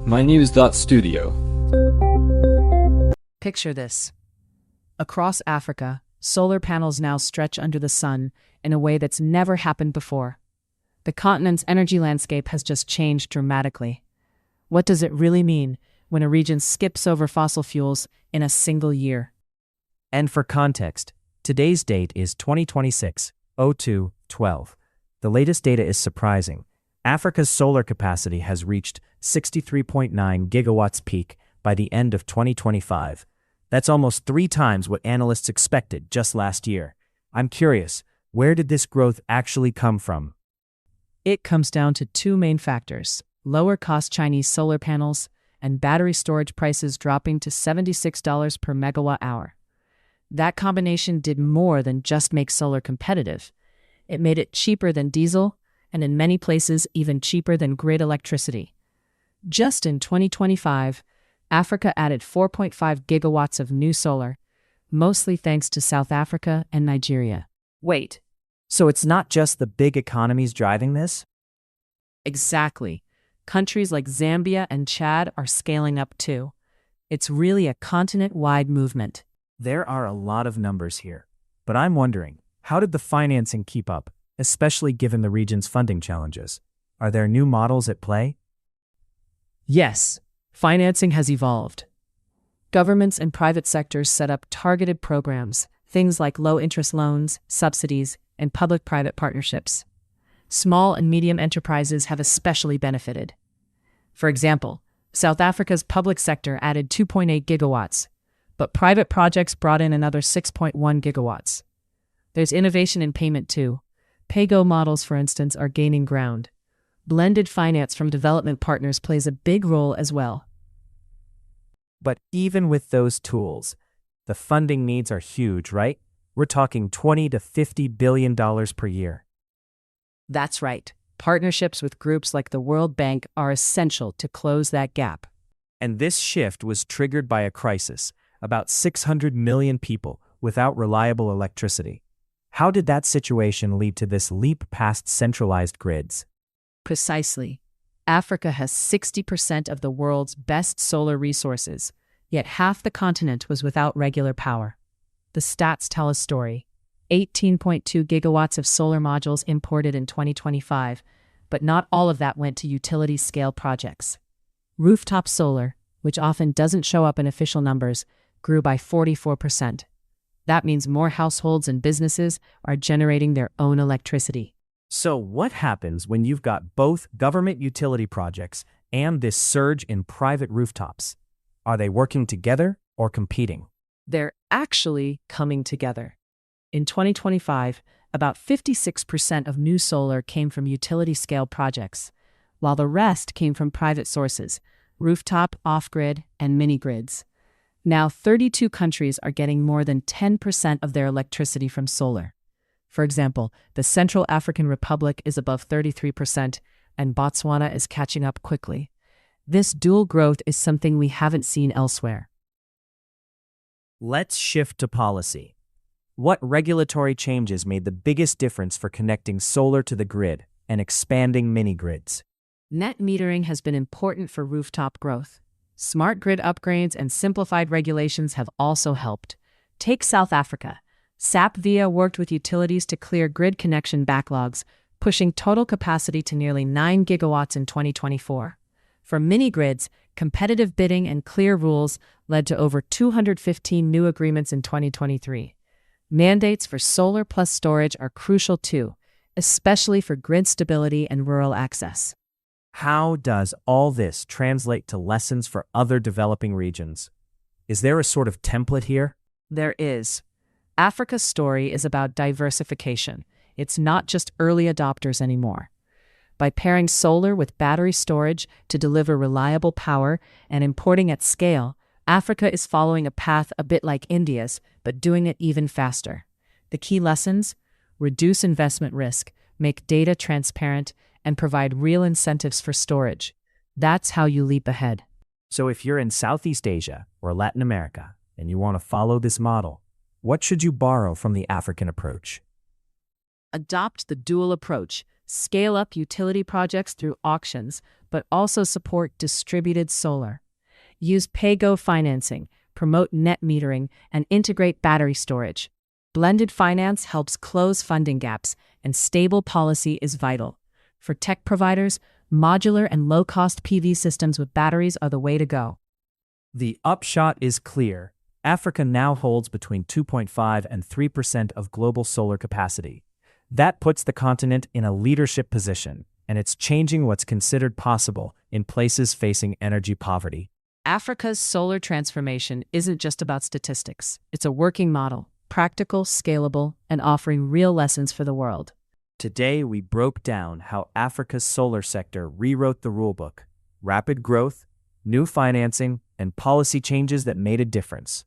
mynews.studio. Picture this. Across Africa, solar panels now stretch under the sun in a way that's never happened before. The continent's energy landscape has just changed dramatically. What does it really mean when a region skips over fossil fuels in a single year? And for context, today's date is 2026-02-12. The latest data is surprising. Africa's solar capacity has reached 63.9 gigawatts peak by the end of 2025. That's almost 3 times what analysts expected just last year. I'm curious, where did this growth actually come from? It comes down to 2 main factors: lower-cost Chinese solar panels and battery storage prices dropping to $76 per megawatt-hour. That combination did more than just make solar competitive. It made it cheaper than diesel, and in many places even cheaper than grid electricity. Just in 2025, Africa added 4.5 gigawatts of new solar, mostly thanks to South Africa and Nigeria. Wait, so it's not just the big economies driving this? Exactly. Countries like Zambia and Chad are scaling up too. It's really a continent-wide movement. There are a lot of numbers here, but I'm wondering, how did the financing keep up, especially given the region's funding challenges? Are there new models at play? Yes, financing has evolved. Governments and private sectors set up targeted programs, things like low-interest loans, subsidies, and public-private partnerships. Small and medium enterprises have especially benefited. For example, South Africa's public sector added 2.8 gigawatts, but private projects brought in another 6.1 gigawatts. There's innovation in payment too. Pay-go models, for instance, are gaining ground. Blended finance from development partners plays a big role as well. But even with those tools, the funding needs are huge, right? We're talking $20 to $50 billion per year. That's right. Partnerships with groups like the World Bank are essential to close that gap. And this shift was triggered by a crisis, about 600 million people without reliable electricity. How did that situation lead to this leap past centralized grids? Precisely. Africa has 60% of the world's best solar resources, yet half the continent was without regular power. The stats tell a story. 18.2 gigawatts of solar modules imported in 2025, but not all of that went to utility-scale projects. Rooftop solar, which often doesn't show up in official numbers, grew by 44%. That means more households and businesses are generating their own electricity. So what happens when you've got both government utility projects and this surge in private rooftops? Are they working together or competing? They're actually coming together. In 2025, about 56% of new solar came from utility-scale projects, while the rest came from private sources, rooftop, off-grid, and mini-grids. Now 32 countries are getting more than 10% of their electricity from solar. For example, the Central African Republic is above 33%, and Botswana is catching up quickly. This dual growth is something we haven't seen elsewhere. Let's shift to policy. What regulatory changes made the biggest difference for connecting solar to the grid and expanding mini-grids? Net metering has been important for rooftop growth. Smart grid upgrades and simplified regulations have also helped. Take South Africa. SAP-VIA worked with utilities to clear grid connection backlogs, pushing total capacity to nearly 9 gigawatts in 2024. For mini-grids, competitive bidding and clear rules led to over 215 new agreements in 2023. Mandates for solar plus storage are crucial too, especially for grid stability and rural access. How does all this translate to lessons for other developing regions? Is there a sort of template here? There is. Africa's story is about diversification. It's not just early adopters anymore. By pairing solar with battery storage to deliver reliable power and importing at scale, Africa is following a path a bit like India's, but doing it even faster. The key lessons? Reduce investment risk, make data transparent, and provide real incentives for storage. That's how you leap ahead. So if you're in Southeast Asia or Latin America and you want to follow this model, what should you borrow from the African approach? Adopt the dual approach. scale up utility projects through auctions, but also support distributed solar. Use pay-go financing, promote net metering, and integrate battery storage. Blended finance helps close funding gaps, and stable policy is vital. For tech providers, modular and low-cost PV systems with batteries are the way to go. The upshot is clear. Africa now holds between 2.5 and 3% of global solar capacity. That puts the continent in a leadership position, and it's changing what's considered possible in places facing energy poverty. Africa's solar transformation isn't just about statistics. It's a working model, practical, scalable, and offering real lessons for the world. Today, we broke down how Africa's solar sector rewrote the rulebook: rapid growth, new financing, and policy changes that made a difference.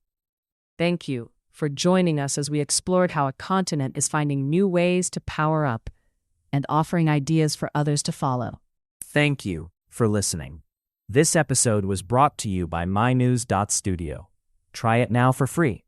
Thank you for joining us as we explored how a continent is finding new ways to power up and offering ideas for others to follow. Thank you for listening. This episode was brought to you by mynews.studio. Try it now for free.